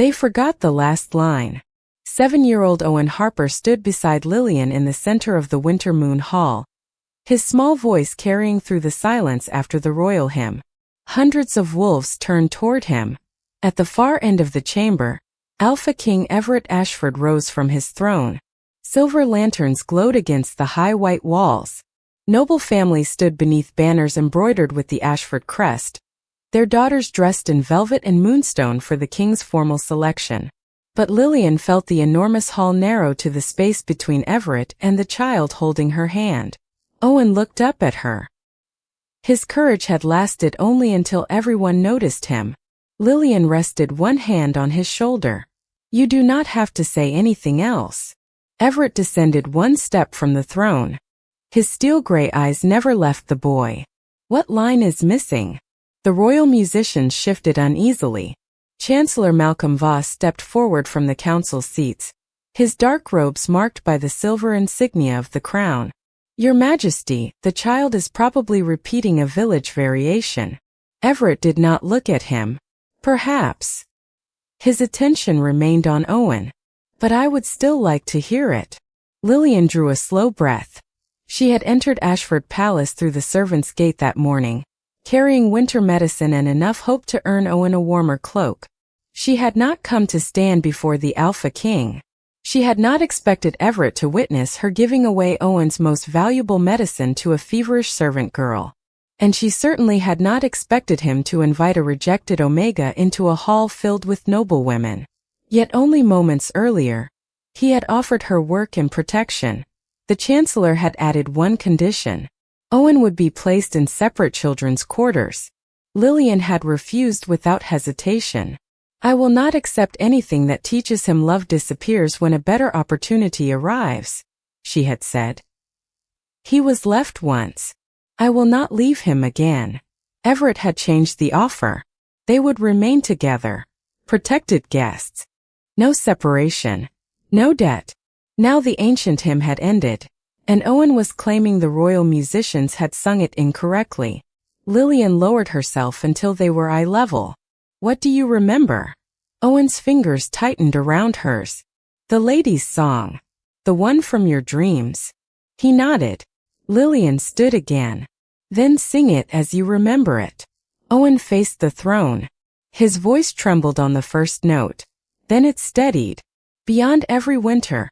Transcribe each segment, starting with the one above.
They forgot the last line. 7-year-old Owen Harper stood beside Lillian in the center of the Winter Moon Hall, his small voice carrying through the silence after the royal hymn. Hundreds of wolves turned toward him. At the far end of the chamber, Alpha King Everett Ashford rose from his throne. Silver lanterns glowed against the high white walls. Noble families stood beneath banners embroidered with the Ashford crest, their daughters dressed in velvet and moonstone for the king's formal selection. But Lillian felt the enormous hall narrow to the space between Everett and the child holding her hand. Owen looked up at her. His courage had lasted only until everyone noticed him. Lillian rested one hand on his shoulder. You do not have to say anything else. Everett descended one step from the throne. His steel-gray eyes never left the boy. What line is missing? The royal musicians shifted uneasily. Chancellor Malcolm Voss stepped forward from the council seats, his dark robes marked by the silver insignia of the crown. Your Majesty, the child is probably repeating a village variation. Everett did not look at him. Perhaps. His attention remained on Owen. But I would still like to hear it. Lillian drew a slow breath. She had entered Ashford Palace through the servants' gate that morning, carrying winter medicine and enough hope to earn Owen a warmer cloak. She had not come to stand before the Alpha King. She had not expected Everett to witness her giving away Owen's most valuable medicine to a feverish servant girl. And she certainly had not expected him to invite a rejected Omega into a hall filled with noblewomen. Yet only moments earlier, he had offered her work and protection. The Chancellor had added one condition. Owen would be placed in separate children's quarters. Lillian had refused without hesitation. I will not accept anything that teaches him love disappears when a better opportunity arrives, she had said. He was left once. I will not leave him again. Everett had changed the offer. They would remain together. Protected guests. No separation. No debt. Now the ancient hymn had ended, and Owen was claiming the royal musicians had sung it incorrectly. Lillian lowered herself until they were eye level. What do you remember? Owen's fingers tightened around hers. The lady's song. The one from your dreams. He nodded. Lillian stood again. Then sing it as you remember it. Owen faced the throne. His voice trembled on the first note. Then it steadied. Beyond every winter,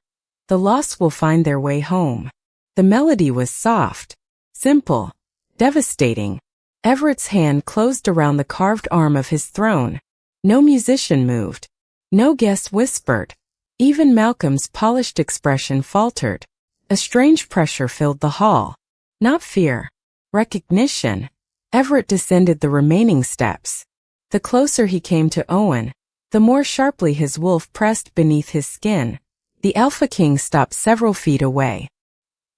the lost will find their way home. The melody was soft, simple, devastating. Everett's hand closed around the carved arm of his throne. No musician moved. No guest whispered. Even Malcolm's polished expression faltered. A strange pressure filled the hall. Not fear. Recognition. Everett descended the remaining steps. The closer he came to Owen, the more sharply his wolf pressed beneath his skin. The Alpha King stopped several feet away.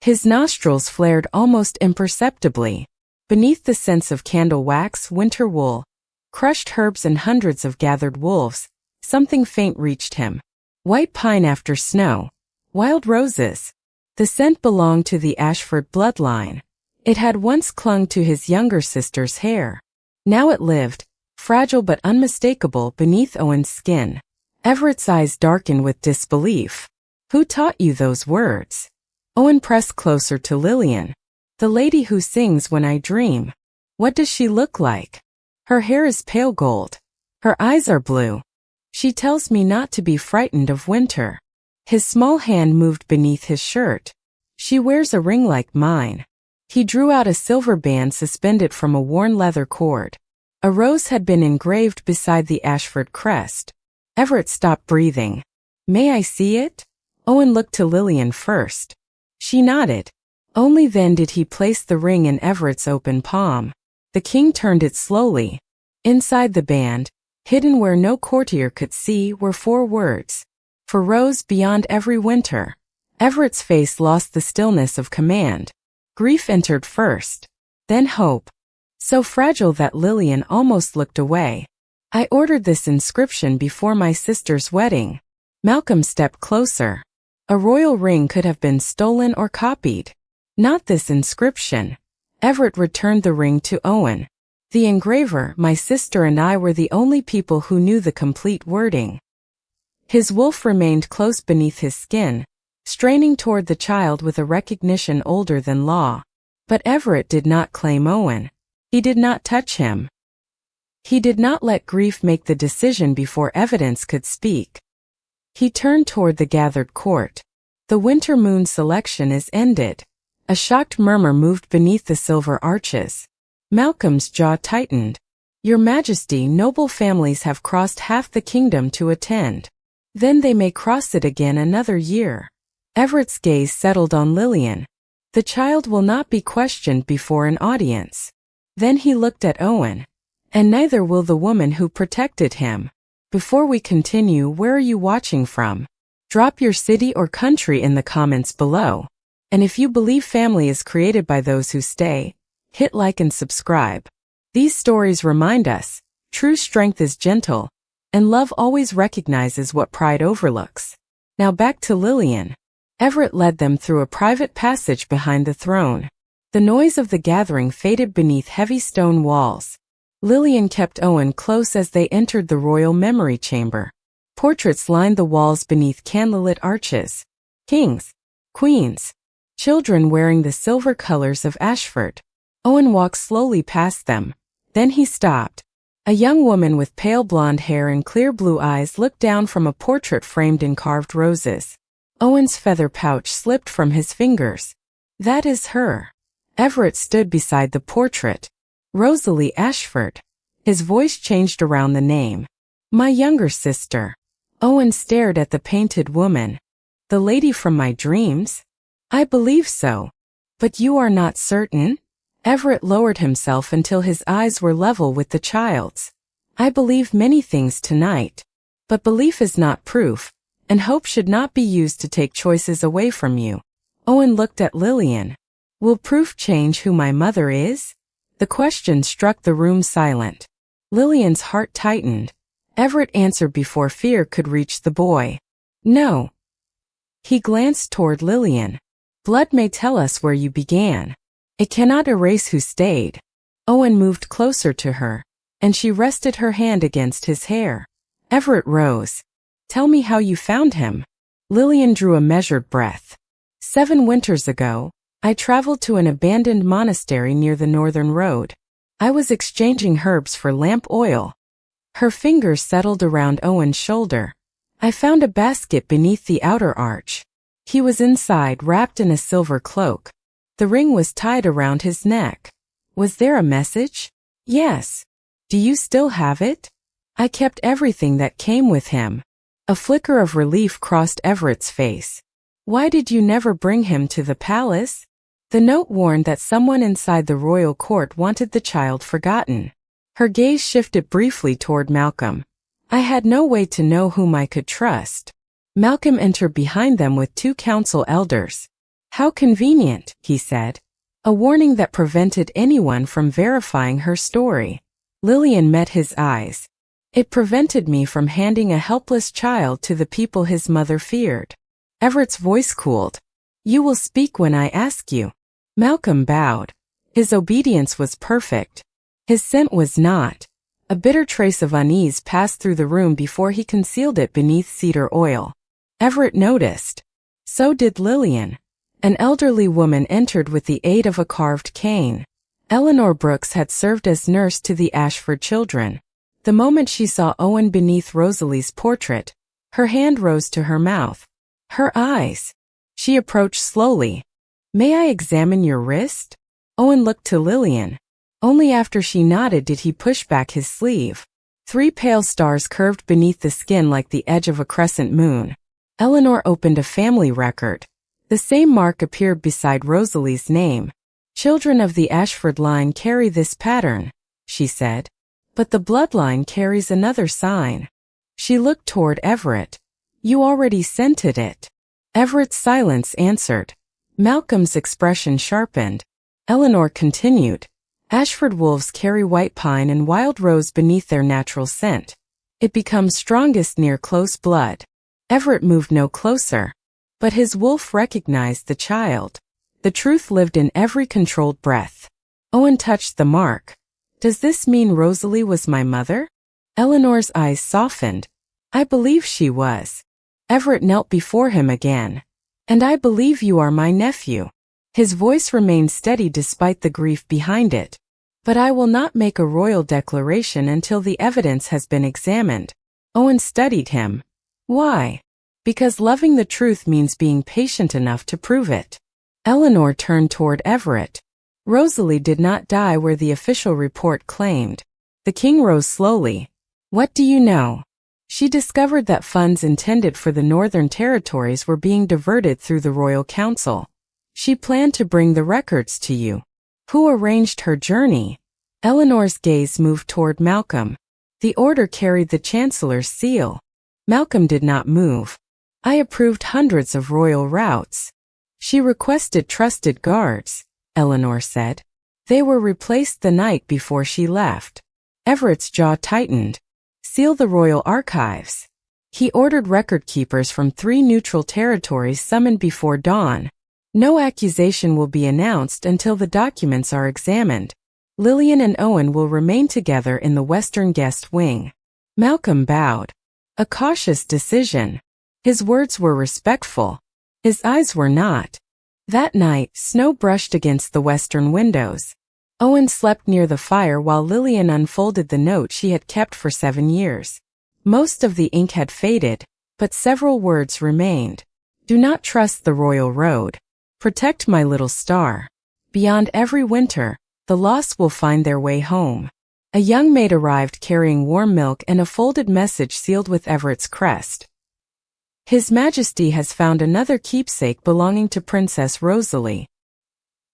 His nostrils flared almost imperceptibly. Beneath the scents of candle wax, winter wool, crushed herbs and hundreds of gathered wolves, something faint reached him. White pine after snow. Wild roses. The scent belonged to the Ashford bloodline. It had once clung to his younger sister's hair. Now it lived, fragile but unmistakable, beneath Owen's skin. Everett's eyes darkened with disbelief. Who taught you those words? Owen pressed closer to Lillian. The lady who sings when I dream. What does she look like? Her hair is pale gold. Her eyes are blue. She tells me not to be frightened of winter. His small hand moved beneath his shirt. She wears a ring like mine. He drew out a silver band suspended from a worn leather cord. A rose had been engraved beside the Ashford crest. Everett stopped breathing. May I see it? Owen looked to Lillian first. She nodded. Only then did he place the ring in Everett's open palm. The king turned it slowly. Inside the band, hidden where no courtier could see, were 4 words. For Rose beyond every winter. Everett's face lost the stillness of command. Grief entered first. Then hope. So fragile that Lillian almost looked away. I ordered this inscription before my sister's wedding. Malcolm stepped closer. A royal ring could have been stolen or copied. Not this inscription. Everett returned the ring to Owen. The engraver, my sister and I were the only people who knew the complete wording. His wolf remained close beneath his skin, straining toward the child with a recognition older than law. But Everett did not claim Owen. He did not touch him. He did not let grief make the decision before evidence could speak. He turned toward the gathered court. The winter moon selection is ended. A shocked murmur moved beneath the silver arches. Malcolm's jaw tightened. Your Majesty, noble families have crossed half the kingdom to attend. Then they may cross it again another year. Everett's gaze settled on Lillian. The child will not be questioned before an audience. Then he looked at Owen. And neither will the woman who protected him. Before we continue, where are you watching from? Drop your city or country in the comments below. And if you believe family is created by those who stay, hit like and subscribe. These stories remind us, true strength is gentle, and love always recognizes what pride overlooks. Now back to Lillian. Everett led them through a private passage behind the throne. The noise of the gathering faded beneath heavy stone walls. Lillian kept Owen close as they entered the royal memory chamber. Portraits lined the walls beneath candlelit arches. Kings, queens, children wearing the silver colors of Ashford. Owen walked slowly past them. Then he stopped. A young woman with pale blonde hair and clear blue eyes looked down from a portrait framed in carved roses. Owen's feather pouch slipped from his fingers. That is her. Everett stood beside the portrait. Rosalie Ashford. His voice changed around the name. My younger sister. Owen stared at the painted woman. The lady from my dreams? I believe so. But you are not certain? Everett lowered himself until his eyes were level with the child's. I believe many things tonight. But belief is not proof, and hope should not be used to take choices away from you. Owen looked at Lillian. Will proof change who my mother is? The question struck the room silent. Lillian's heart tightened. Everett answered before fear could reach the boy. No. He glanced toward Lillian. Blood may tell us where you began. It cannot erase who stayed. Owen moved closer to her, and she rested her hand against his hair. Everett rose. Tell me how you found him. Lillian drew a measured breath. 7 winters ago, I traveled to an abandoned monastery near the northern road. I was exchanging herbs for lamp oil. Her fingers settled around Owen's shoulder. I found a basket beneath the outer arch. He was inside, wrapped in a silver cloak. The ring was tied around his neck. Was there a message? Yes. Do you still have it? I kept everything that came with him. A flicker of relief crossed Everett's face. Why did you never bring him to the palace? The note warned that someone inside the royal court wanted the child forgotten. Her gaze shifted briefly toward Malcolm. I had no way to know whom I could trust. Malcolm entered behind them with 2 council elders. How convenient, he said. A warning that prevented anyone from verifying her story. Lillian met his eyes. It prevented me from handing a helpless child to the people his mother feared. Everett's voice cooled. You will speak when I ask you. Malcolm bowed. His obedience was perfect. His scent was not. A bitter trace of unease passed through the room before he concealed it beneath cedar oil. Everett noticed. So did Lillian. An elderly woman entered with the aid of a carved cane. Eleanor Brooks had served as nurse to the Ashford children. The moment she saw Owen beneath Rosalie's portrait, her hand rose to her mouth. Her eyes. She approached slowly. May I examine your wrist? Owen looked to Lillian. Only after she nodded did he push back his sleeve. 3 pale stars curved beneath the skin like the edge of a crescent moon. Eleanor opened a family record. The same mark appeared beside Rosalie's name. Children of the Ashford line carry this pattern, she said. But the bloodline carries another sign. She looked toward Everett. You already scented it. Everett's silence answered. Malcolm's expression sharpened. Eleanor continued. Ashford wolves carry white pine and wild rose beneath their natural scent. It becomes strongest near close blood. Everett moved no closer. But his wolf recognized the child. The truth lived in every controlled breath. Owen touched the mark. Does this mean Rosalie was my mother? Eleanor's eyes softened. I believe she was. Everett knelt before him again. "And I believe you are my nephew." His voice remained steady despite the grief behind it. "But I will not make a royal declaration until the evidence has been examined." Owen studied him. "Why?" "Because loving the truth means being patient enough to prove it." Eleanor turned toward Everett. "Rosalie did not die where the official report claimed." The king rose slowly. "What do you know?" "She discovered that funds intended for the Northern Territories were being diverted through the Royal Council. She planned to bring the records to you." "Who arranged her journey?" Eleanor's gaze moved toward Malcolm. "The order carried the Chancellor's seal." Malcolm did not move. "I approved hundreds of royal routes." "She requested trusted guards," Eleanor said. "They were replaced the night before she left." Everett's jaw tightened. "Seal the royal archives." He ordered record keepers from 3 neutral territories summoned before dawn. "No accusation will be announced until the documents are examined. Lillian and Owen will remain together in the Western Guest Wing." Malcolm bowed. A cautious decision. His words were respectful. His eyes were not. That night, snow brushed against the western windows. Owen slept near the fire while Lillian unfolded the note she had kept for 7 years. Most of the ink had faded, but several words remained. "Do not trust the royal road. Protect my little star. Beyond every winter, the lost will find their way home." A young maid arrived carrying warm milk and a folded message sealed with Everett's crest. "His Majesty has found another keepsake belonging to Princess Rosalie.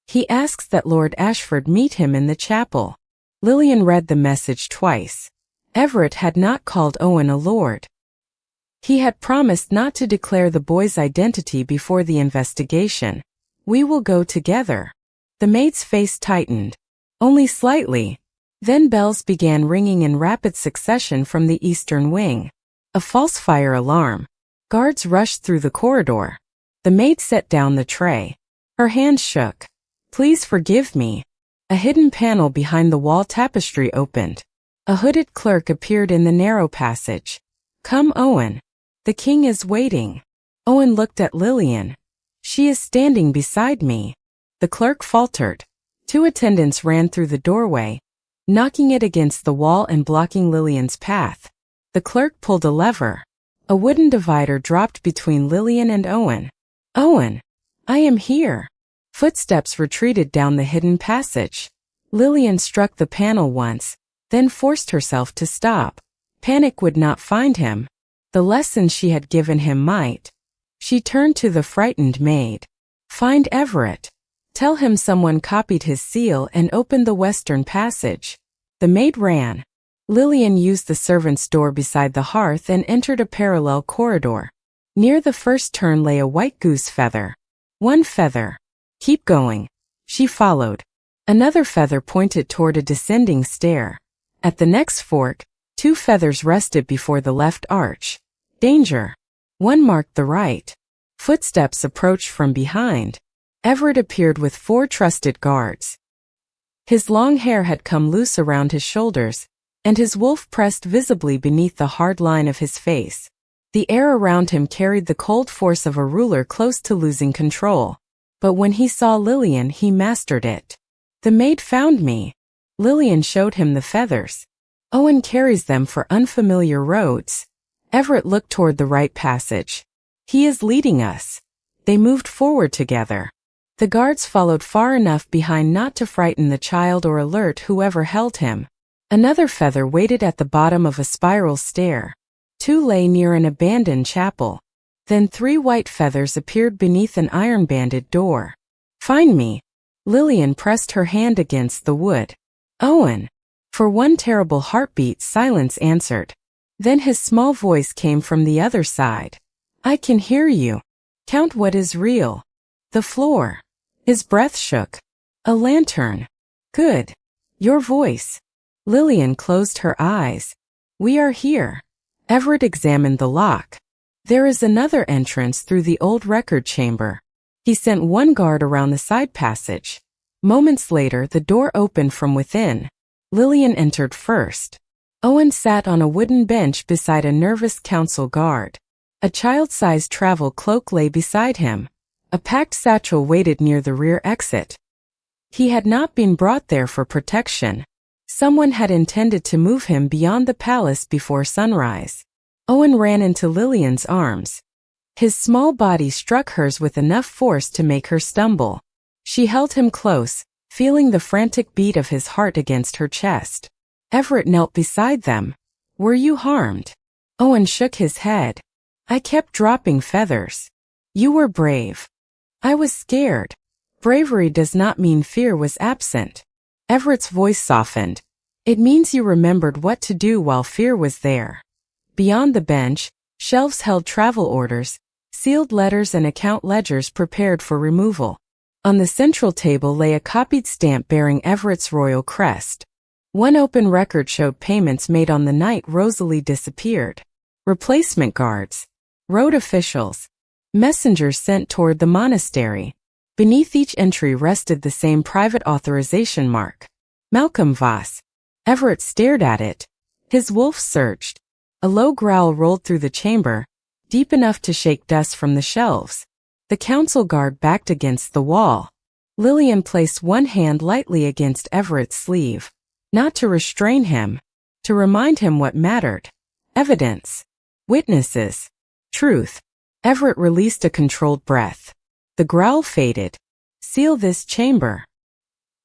He asks that Lord Ashford meet him in the chapel." Lillian read the message twice. Everett had not called Owen a lord. He had promised not to declare the boy's identity before the investigation. "We will go together." The maid's face tightened. "Only slightly." Then bells began ringing in rapid succession from the eastern wing. A false fire alarm. Guards rushed through the corridor. The maid set down the tray. Her hands shook. "Please forgive me." A hidden panel behind the wall tapestry opened. A hooded clerk appeared in the narrow passage. "Come, Owen. The king is waiting." Owen looked at Lillian. "She is standing beside me." The clerk faltered. 2 attendants ran through the doorway, knocking it against the wall and blocking Lillian's path. The clerk pulled a lever. A wooden divider dropped between Lillian and Owen. "Owen, I am here." Footsteps retreated down the hidden passage. Lillian struck the panel once, then forced herself to stop. Panic would not find him. The lesson she had given him might. She turned to the frightened maid. "Find Everett. Tell him someone copied his seal and opened the western passage." The maid ran. Lillian used the servant's door beside the hearth and entered a parallel corridor. Near the first turn lay a white goose feather. "One feather. Keep going." She followed. Another feather pointed toward a descending stair. At the next fork, 2 feathers rested before the left arch. "Danger." One marked the right. Footsteps approached from behind. Everett appeared with 4 trusted guards. His long hair had come loose around his shoulders, and his wolf pressed visibly beneath the hard line of his face. The air around him carried the cold force of a ruler close to losing control. But when he saw Lillian, he mastered it. "The maid found me." Lillian showed him the feathers. "Owen carries them for unfamiliar roads." Everett looked toward the right passage. "He is leading us." They moved forward together. The guards followed far enough behind not to frighten the child or alert whoever held him. Another feather waited at the bottom of a spiral stair. 2 lay near an abandoned chapel. Then 3 white feathers appeared beneath an iron-banded door. "Find me." Lillian pressed her hand against the wood. "Owen." For one terrible heartbeat, silence answered. Then his small voice came from the other side. "I can hear you. Count what is real." "The floor." His breath shook. "A lantern." "Good. Your voice." Lillian closed her eyes. "We are here." Everett examined the lock. "There is another entrance through the old record chamber." He sent 1 guard around the side passage. Moments later, the door opened from within. Lillian entered first. Owen sat on a wooden bench beside a nervous council guard. A child-sized travel cloak lay beside him. A packed satchel waited near the rear exit. He had not been brought there for protection. Someone had intended to move him beyond the palace before sunrise. Owen ran into Lillian's arms. His small body struck hers with enough force to make her stumble. She held him close, feeling the frantic beat of his heart against her chest. Everett knelt beside them. "Were you harmed?" Owen shook his head. "I kept dropping feathers." "You were brave." "I was scared." "Bravery does not mean fear was absent." Everett's voice softened. "It means you remembered what to do while fear was there." Beyond the bench, shelves held travel orders, sealed letters and account ledgers prepared for removal. On the central table lay a copied stamp bearing Everett's royal crest. One open record showed payments made on the night Rosalie disappeared. Replacement guards, road officials, messengers sent toward the monastery. Beneath each entry rested the same private authorization mark. Malcolm Voss. Everett stared at it. His wolf surged. A low growl rolled through the chamber, deep enough to shake dust from the shelves. The council guard backed against the wall. Lillian placed one hand lightly against Everett's sleeve. Not to restrain him, to remind him what mattered. Evidence. Witnesses. Truth. Everett released a controlled breath. The growl faded. "Seal this chamber."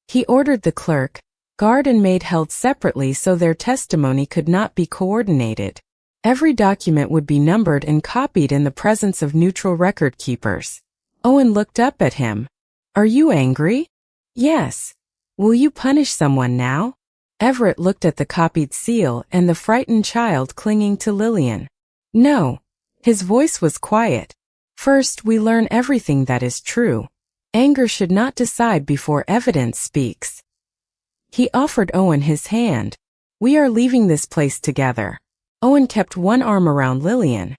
He ordered the clerk, guard and maid held separately so their testimony could not be coordinated. Every document would be numbered and copied in the presence of neutral record keepers. Owen looked up at him. "Are you angry?" "Yes." "Will you punish someone now?" Everett looked at the copied seal and the frightened child clinging to Lillian. "No." His voice was quiet. "First, we learn everything that is true. Anger should not decide before evidence speaks." He offered Owen his hand. "We are leaving this place together." Owen kept one arm around Lillian.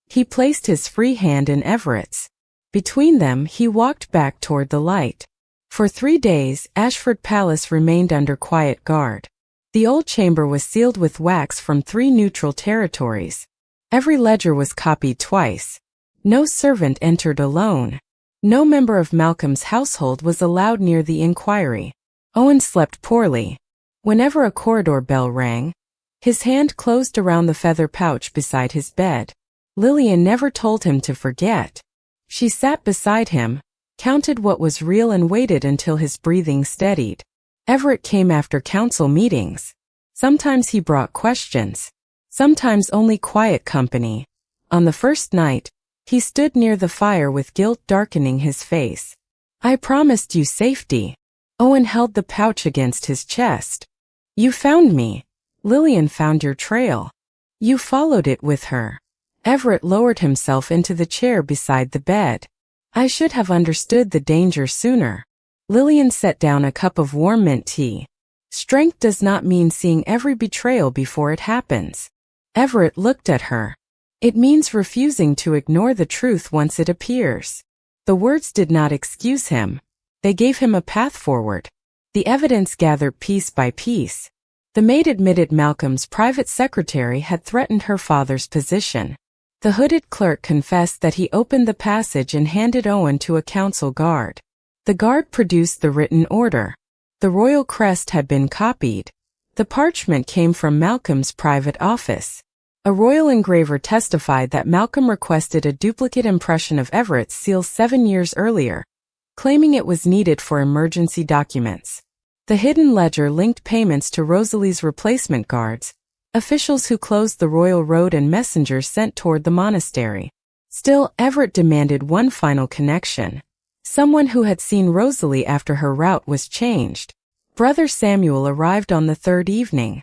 He placed his free hand in Everett's. Between them, he walked back toward the light. For 3 days, Ashford Palace remained under quiet guard. The old chamber was sealed with wax from 3 neutral territories. Every ledger was copied twice. No servant entered alone. No member of Malcolm's household was allowed near the inquiry. Owen slept poorly. Whenever a corridor bell rang, his hand closed around the feather pouch beside his bed. Lillian never told him to forget. She sat beside him, counted what was real and waited until his breathing steadied. Everett came after council meetings. Sometimes he brought questions. Sometimes only quiet company. On the first night, he stood near the fire with guilt darkening his face. "I promised you safety." Owen held the pouch against his chest. "You found me." "Lillian found your trail." "You followed it with her." Everett lowered himself into the chair beside the bed. "I should have understood the danger sooner." Lillian set down a cup of warm mint tea. "Strength does not mean seeing every betrayal before it happens." Everett looked at her. "It means refusing to ignore the truth once it appears." The words did not excuse him. They gave him a path forward. The evidence gathered piece by piece. The maid admitted Malcolm's private secretary had threatened her father's position. The hooded clerk confessed that he opened the passage and handed Owen to a council guard. The guard produced the written order. The royal crest had been copied. The parchment came from Malcolm's private office. A royal engraver testified that Malcolm requested a duplicate impression of Everett's seal 7 years earlier, claiming it was needed for emergency documents. The hidden ledger linked payments to Rosalie's replacement guards, officials who closed the royal road and messengers sent toward the monastery. Still, Everett demanded one final connection. Someone who had seen Rosalie after her route was changed. Brother Samuel arrived on the 3rd evening.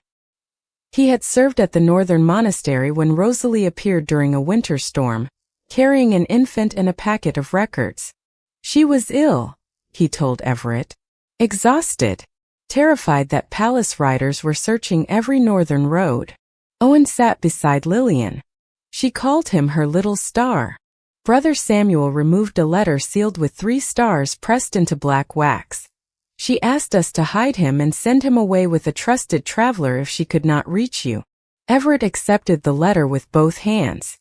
He had served at the northern monastery when Rosalie appeared during a winter storm, carrying an infant and a packet of records. She was ill, he told Everett. Exhausted. Terrified that palace riders were searching every northern road. Owen sat beside Lillian. She called him her little star. Brother Samuel removed a letter sealed with 3 stars pressed into black wax. She asked us to hide him and send him away with a trusted traveler if she could not reach you. Everett accepted the letter with both hands.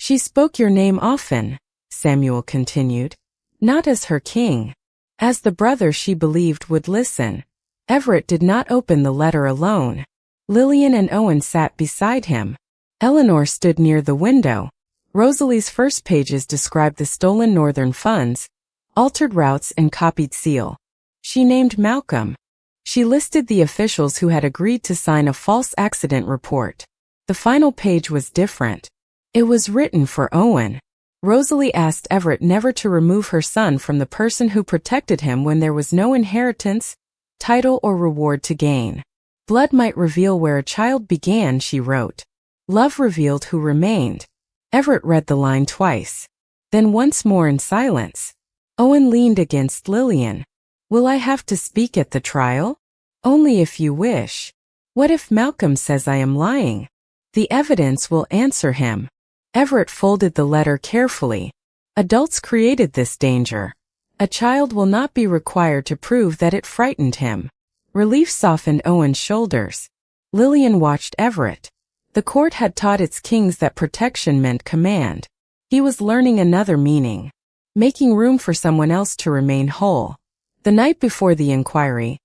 She spoke your name often, Samuel continued. Not as her king. As the brother she believed would listen. Everett did not open the letter alone. Lillian and Owen sat beside him. Eleanor stood near the window. Rosalie's first pages described the stolen northern funds, altered routes and copied seal. She named Malcolm. She listed the officials who had agreed to sign a false accident report. The final page was different. It was written for Owen. Rosalie asked Everett never to remove her son from the person who protected him when there was no inheritance, title or reward to gain. Blood might reveal where a child began, she wrote. Love revealed who remained. Everett read the line twice. Then once more in silence. Owen leaned against Lillian. Will I have to speak at the trial? Only if you wish. What if Malcolm says I am lying? The evidence will answer him. Everett folded the letter carefully. Adults created this danger. A child will not be required to prove that it frightened him. Relief softened Owen's shoulders. Lillian watched Everett. The court had taught its kings that protection meant command. He was learning another meaning. Making room for someone else to remain whole. The night before the inquiry,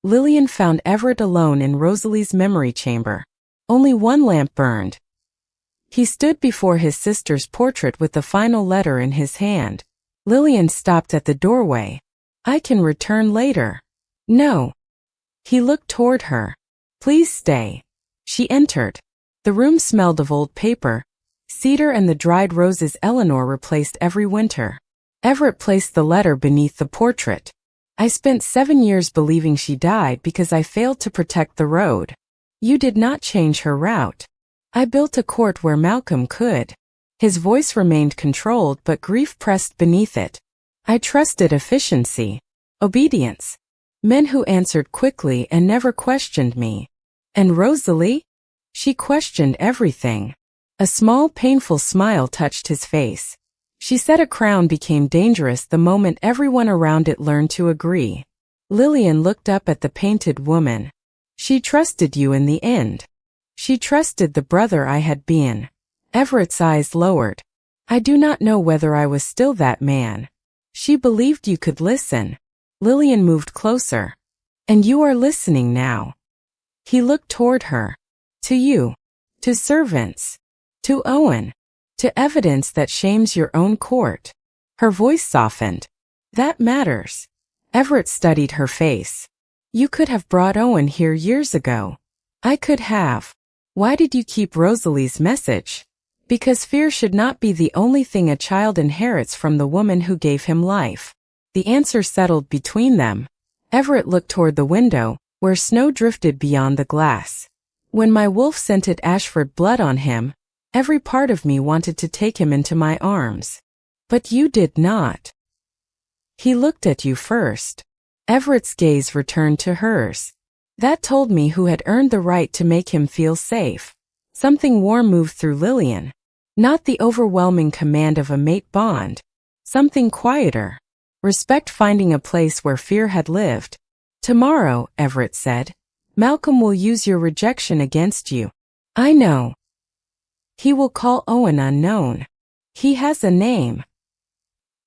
Lillian found Everett alone in Rosalie's memory chamber. Only one lamp burned. He stood before his sister's portrait with the final letter in his hand. Lillian stopped at the doorway. I can return later. No. He looked toward her. Please stay. She entered. The room smelled of old paper, cedar and the dried roses Eleanor replaced every winter. Everett placed the letter beneath the portrait. I spent 7 years believing she died because I failed to protect the road. You did not change her route. I built a court where Malcolm could. His voice remained controlled but grief pressed beneath it. I trusted efficiency. Obedience. Men who answered quickly and never questioned me. And Rosalie? She questioned everything. A small painful smile touched his face. She said a crown became dangerous the moment everyone around it learned to agree. Lillian looked up at the painted woman. She trusted you in the end. She trusted the brother I had been. Everett's eyes lowered. I do not know whether I was still that man. She believed you could listen. Lillian moved closer. And you are listening now. He looked toward her. To you. To servants. To Owen. To evidence that shames your own court. Her voice softened. That matters. Everett studied her face. You could have brought Owen here years ago. I could have. Why did you keep Rosalie's message? Because fear should not be the only thing a child inherits from the woman who gave him life. The answer settled between them. Everett looked toward the window, where snow drifted beyond the glass. When my wolf scented Ashford blood on him, every part of me wanted to take him into my arms. But you did not. He looked at you first. Everett's gaze returned to hers. That told me who had earned the right to make him feel safe. Something warm moved through Lillian. Not the overwhelming command of a mate bond. Something quieter. Respect finding a place where fear had lived. Tomorrow, Everett said, Malcolm will use your rejection against you. I know. He will call Owen unknown. He has a name.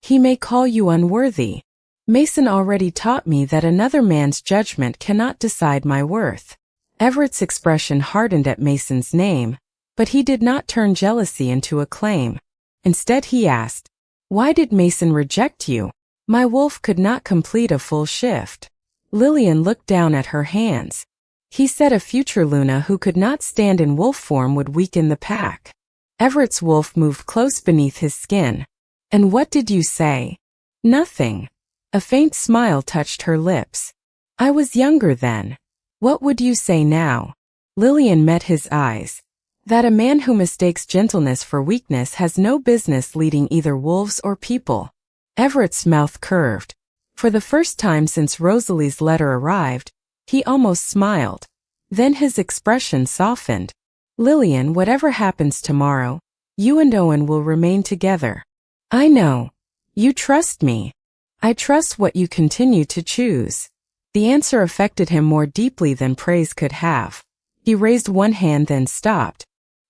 He may call you unworthy. Mason already taught me that another man's judgment cannot decide my worth. Everett's expression hardened at Mason's name, but he did not turn jealousy into a claim. Instead he asked, why did Mason reject you? My wolf could not complete a full shift. Lillian looked down at her hands. He said a future Luna who could not stand in wolf form would weaken the pack. Everett's wolf moved close beneath his skin. And what did you say? Nothing. A faint smile touched her lips. I was younger then. What would you say now? Lillian met his eyes. That a man who mistakes gentleness for weakness has no business leading either wolves or people. Everett's mouth curved. For the first time since Rosalie's letter arrived, he almost smiled. Then his expression softened. Lillian, whatever happens tomorrow, you and Owen will remain together. I know. You trust me. I trust what you continue to choose. The answer affected him more deeply than praise could have. He raised one hand then stopped.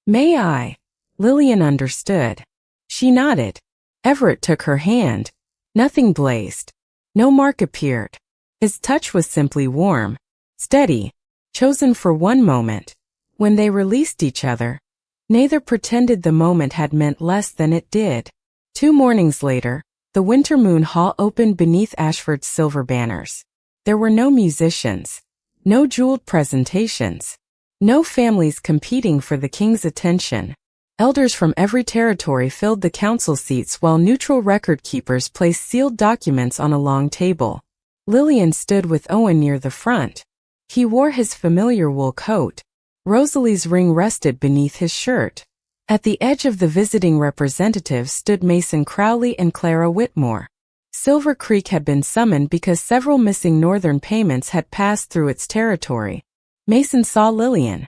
May I? Lillian understood. She nodded. Everett took her hand. Nothing blazed. No mark appeared. His touch was simply warm, steady, chosen for one moment. When they released each other, neither pretended the moment had meant less than it did. 2 mornings later, the Wintermoon Hall opened beneath Ashford's silver banners. There were no musicians, no jeweled presentations, no families competing for the king's attention. Elders from every territory filled the council seats while neutral record keepers placed sealed documents on a long table. Lillian stood with Owen near the front. He wore his familiar wool coat. Rosalie's ring rested beneath his shirt. At the edge of the visiting representatives stood Mason Crowley and Clara Whitmore. Silver Creek had been summoned because several missing northern payments had passed through its territory. Mason saw Lillian.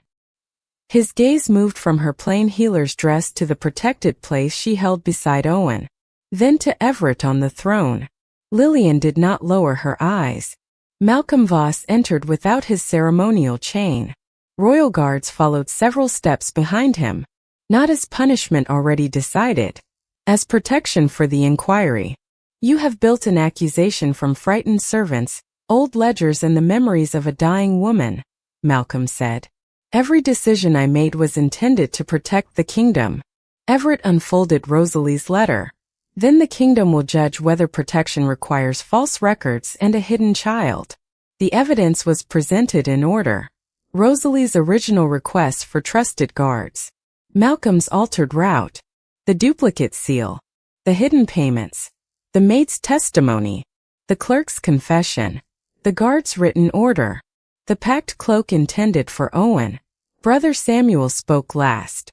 His gaze moved from her plain healer's dress to the protected place she held beside Owen, then to Everett on the throne. Lillian did not lower her eyes. Malcolm Voss entered without his ceremonial chain. Royal guards followed several steps behind him, not as punishment already decided, as protection for the inquiry. You have built an accusation from frightened servants, old ledgers and the memories of a dying woman, Malcolm said. Every decision I made was intended to protect the kingdom. Everett unfolded Rosalie's letter. Then the kingdom will judge whether protection requires false records and a hidden child. The evidence was presented in order. Rosalie's original request for trusted guards. Malcolm's altered route. The duplicate seal. The hidden payments. The maid's testimony. The clerk's confession. The guard's written order. The packed cloak intended for Owen. Brother Samuel spoke last.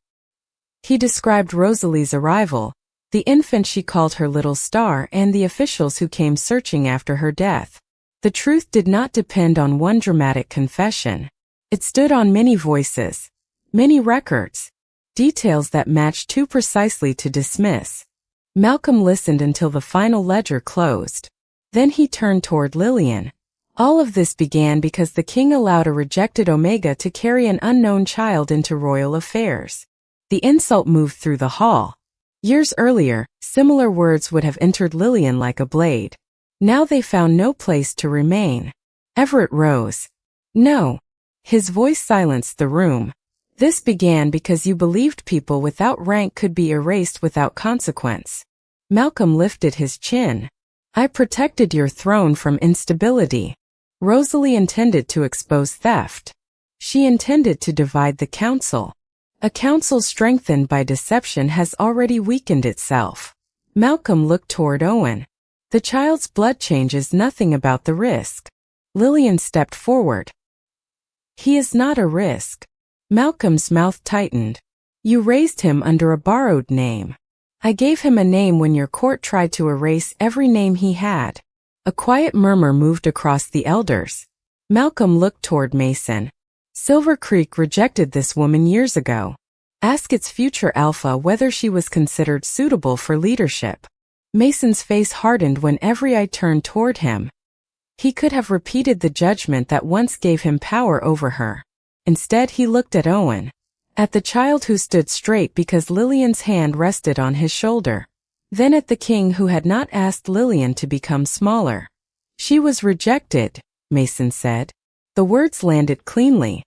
He described Rosalie's arrival, the infant she called her little star, and the officials who came searching after her death. The truth did not depend on one dramatic confession. It stood on many voices, many records, details that matched too precisely to dismiss. Malcolm listened until the final ledger closed. Then he turned toward Lillian. All of this began because the king allowed a rejected Omega to carry an unknown child into royal affairs. The insult moved through the hall. Years earlier, similar words would have entered Lillian like a blade. Now they found no place to remain. Everett rose. No. His voice silenced the room. This began because you believed people without rank could be erased without consequence. Malcolm lifted his chin. I protected your throne from instability. Rosalie intended to expose theft. She intended to divide the council. A council strengthened by deception has already weakened itself. Malcolm looked toward Owen. The child's blood changes nothing about the risk. Lillian stepped forward. He is not a risk. Malcolm's mouth tightened. You raised him under a borrowed name. I gave him a name when your court tried to erase every name he had. A quiet murmur moved across the elders. Malcolm looked toward Mason. Silver Creek rejected this woman years ago. Ask its future alpha whether she was considered suitable for leadership. Mason's face hardened when every eye turned toward him. He could have repeated the judgment that once gave him power over her. Instead, he looked at Owen. At the child who stood straight because Lillian's hand rested on his shoulder. Then at the king who had not asked Lillian to become smaller. She was rejected, Mason said. The words landed cleanly.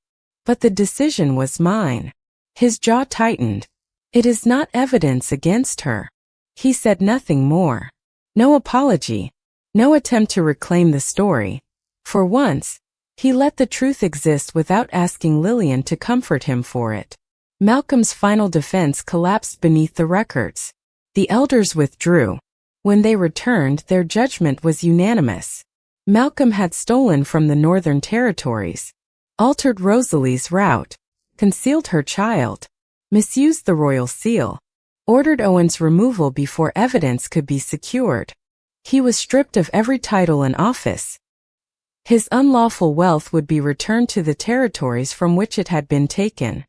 But the decision was mine. His jaw tightened. It is not evidence against her. He said nothing more. No apology. No attempt to reclaim the story. For once, he let the truth exist without asking Lillian to comfort him for it. Malcolm's final defense collapsed beneath the records. The elders withdrew. When they returned, their judgment was unanimous. Malcolm had stolen from the Northern Territories, altered Rosalie's route, concealed her child, misused the royal seal, ordered Owen's removal before evidence could be secured. He was stripped of every title and office. His unlawful wealth would be returned to the territories from which it had been taken.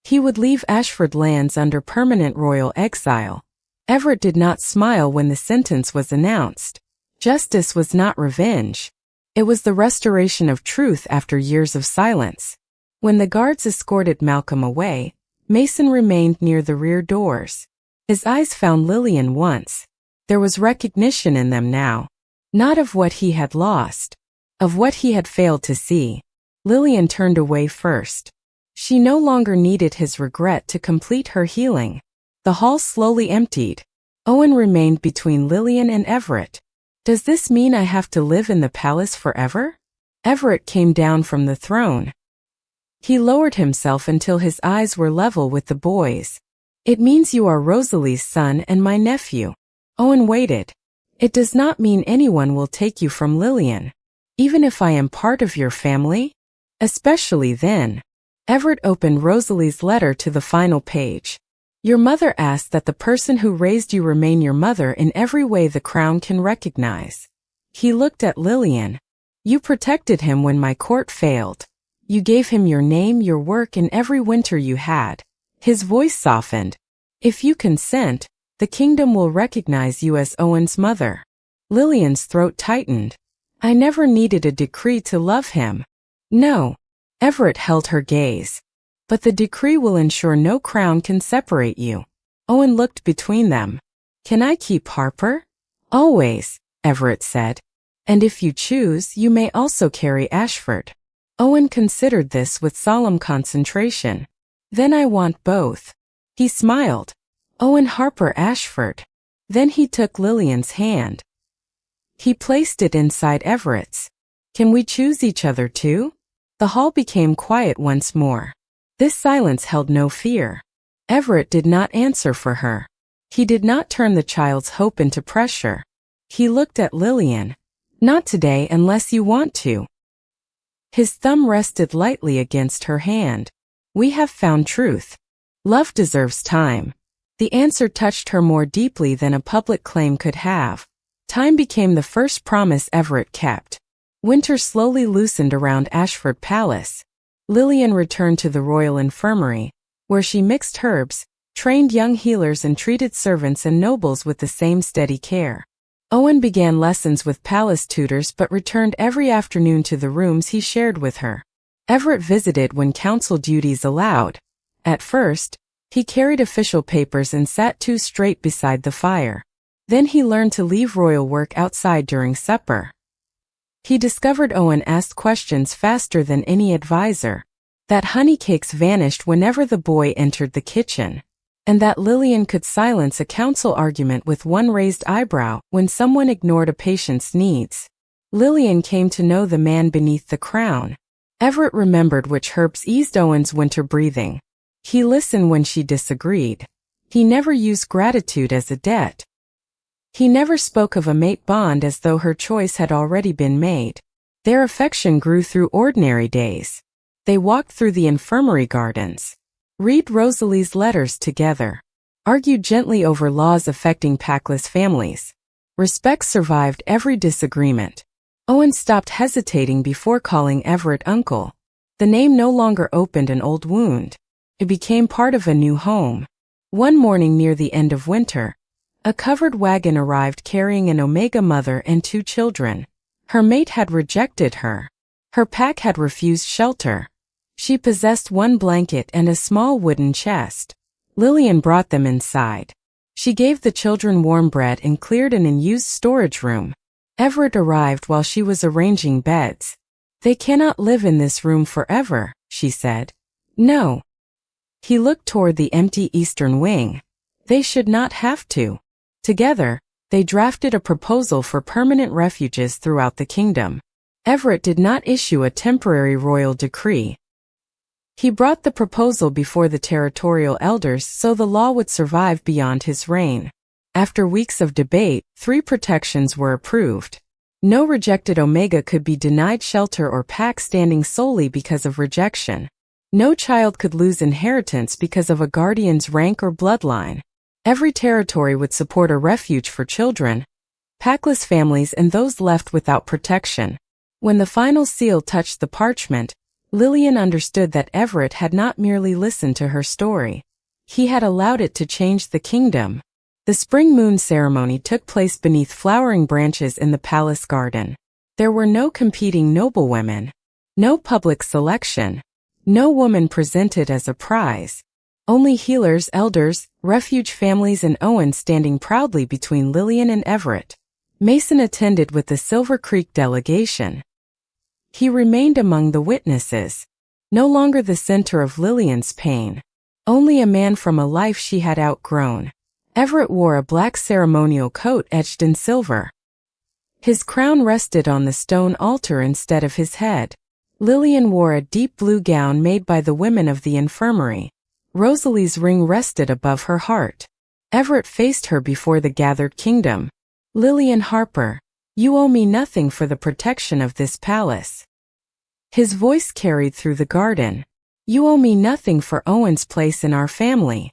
He would leave Ashford lands under permanent royal exile. Everett did not smile when the sentence was announced. Justice was not revenge. It was the restoration of truth after years of silence. When the guards escorted Malcolm away, Mason remained near the rear doors. His eyes found Lillian once. There was recognition in them now. Not of what he had lost, of what he had failed to see. Lillian turned away first. She no longer needed his regret to complete her healing. The hall slowly emptied. Owen remained between Lillian and Everett. Does this mean I have to live in the palace forever? Everett came down from the throne. He lowered himself until his eyes were level with the boy's. It means you are Rosalie's son and my nephew. Owen waited. It does not mean anyone will take you from Lillian. Even if I am part of your family? Especially then. Everett opened Rosalie's letter to the final page. Your mother asked that the person who raised you remain your mother in every way the crown can recognize. He looked at Lillian. You protected him when my court failed. You gave him your name, your work, and every winter you had. His voice softened. If you consent, the kingdom will recognize you as Owen's mother. Lillian's throat tightened. I never needed a decree to love him. No. Everett held her gaze. But the decree will ensure no crown can separate you. Owen looked between them. Can I keep Harper? Always, Everett said. And if you choose, you may also carry Ashford. Owen considered this with solemn concentration. Then I want both. He smiled. Owen Harper Ashford. Then he took Lillian's hand. He placed it inside Everett's. Can we choose each other too? The hall became quiet once more. This silence held no fear. Everett did not answer for her. He did not turn the child's hope into pressure. He looked at Lillian. Not today unless you want to. His thumb rested lightly against her hand. We have found truth. Love deserves time. The answer touched her more deeply than a public claim could have. Time became the first promise Everett kept. Winter slowly loosened around Ashford Palace. Lillian returned to the royal infirmary, where she mixed herbs, trained young healers and treated servants and nobles with the same steady care. Owen began lessons with palace tutors but returned every afternoon to the rooms he shared with her. Everett visited when council duties allowed. At first, he carried official papers and sat too straight beside the fire. Then he learned to leave royal work outside during supper. He discovered Owen asked questions faster than any advisor, that honey cakes vanished whenever the boy entered the kitchen, and that Lillian could silence a council argument with one raised eyebrow when someone ignored a patient's needs. Lillian came to know the man beneath the crown. Everett remembered which herbs eased Owen's winter breathing. He listened when she disagreed. He never used gratitude as a debt. He never spoke of a mate bond as though her choice had already been made. Their affection grew through ordinary days. They walked through the infirmary gardens, read Rosalie's letters together, argued gently over laws affecting Packless families. Respect survived every disagreement. Owen stopped hesitating before calling Everett uncle. The name no longer opened an old wound. It became part of a new home. One morning near the end of winter, a covered wagon arrived carrying an Omega mother and 2 children. Her mate had rejected her. Her pack had refused shelter. She possessed 1 blanket and a small wooden chest. Lillian brought them inside. She gave the children warm bread and cleared an unused storage room. Everett arrived while she was arranging beds. They cannot live in this room forever, she said. No. He looked toward the empty eastern wing. They should not have to. Together, they drafted a proposal for permanent refuges throughout the kingdom. Everett did not issue a temporary royal decree. He brought the proposal before the territorial elders so the law would survive beyond his reign. After weeks of debate, 3 protections were approved. No rejected Omega could be denied shelter or pack standing solely because of rejection. No child could lose inheritance because of a guardian's rank or bloodline. Every territory would support a refuge for children, Packless families and those left without protection. When the final seal touched the parchment, Lillian understood that Everett had not merely listened to her story. He had allowed it to change the kingdom. The spring moon ceremony took place beneath flowering branches in the palace garden. There were no competing noblewomen, no public selection, no woman presented as a prize. Only healers, elders, refuge families and Owen standing proudly between Lillian and Everett. Mason attended with the Silver Creek delegation. He remained among the witnesses, no longer the center of Lillian's pain, only a man from a life she had outgrown. Everett wore a black ceremonial coat etched in silver. His crown rested on the stone altar instead of his head. Lillian wore a deep blue gown made by the women of the infirmary. Rosalie's ring rested above her heart. Everett faced her before the gathered kingdom. Lillian Harper, you owe me nothing for the protection of this palace. His voice carried through the garden. You owe me nothing for Owen's place in our family.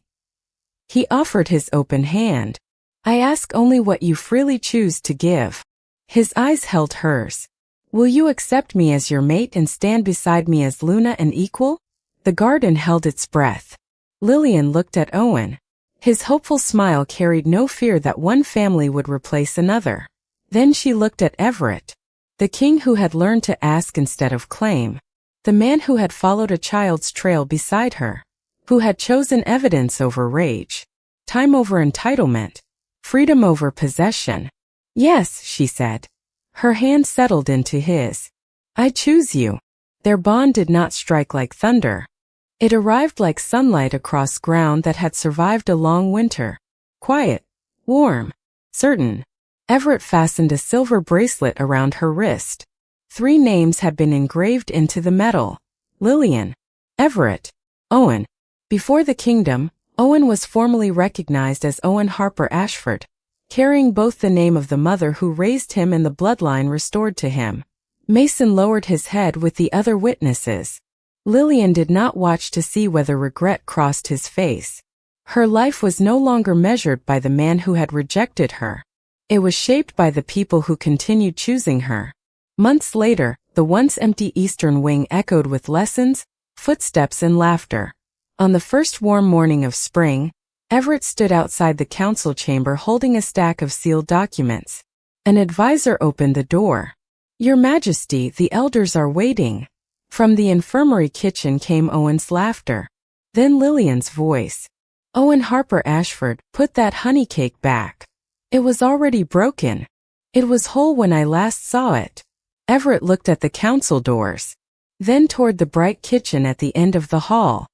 He offered his open hand. I ask only what you freely choose to give. His eyes held hers. Will you accept me as your mate and stand beside me as Luna and equal? The garden held its breath. Lillian looked at Owen. His hopeful smile carried no fear that one family would replace another. Then she looked at Everett, the king who had learned to ask instead of claim, the man who had followed a child's trail beside her, who had chosen evidence over rage, time over entitlement, freedom over possession. Yes, she said. Her hand settled into his. I choose you. Their bond did not strike like thunder. It arrived like sunlight across ground that had survived a long winter. Quiet, warm, certain. Everett fastened a silver bracelet around her wrist. 3 names had been engraved into the metal. Lillian, Everett, Owen. Before the kingdom, Owen was formally recognized as Owen Harper Ashford, carrying both the name of the mother who raised him and the bloodline restored to him. Mason lowered his head with the other witnesses. Lillian did not watch to see whether regret crossed his face. Her life was no longer measured by the man who had rejected her. It was shaped by the people who continued choosing her. Months later, the once empty eastern wing echoed with lessons, footsteps and laughter. On the first warm morning of spring, Everett stood outside the council chamber holding a stack of sealed documents. An advisor opened the door. Your Majesty, the elders are waiting. From the infirmary kitchen came Owen's laughter. Then Lillian's voice. Owen Harper Ashford, put that honey cake back. It was already broken. It was whole when I last saw it. Everett looked at the council doors, then toward the bright kitchen at the end of the hall.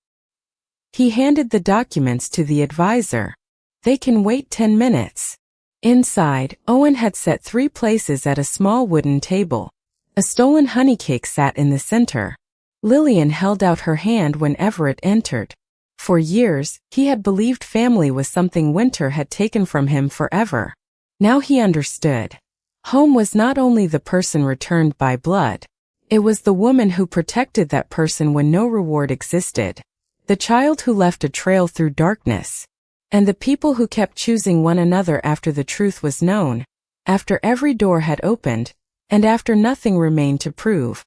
He handed the documents to the advisor. They can wait 10 minutes. Inside, Owen had set 3 places at a small wooden table. A stolen honey cake sat in the center. Lillian held out her hand when Everett entered. For years, he had believed family was something Winter had taken from him forever. Now he understood. Home was not only the person returned by blood. It was the woman who protected that person when no reward existed. The child who left a trail through darkness. And the people who kept choosing one another after the truth was known, after every door had opened, and after nothing remained to prove.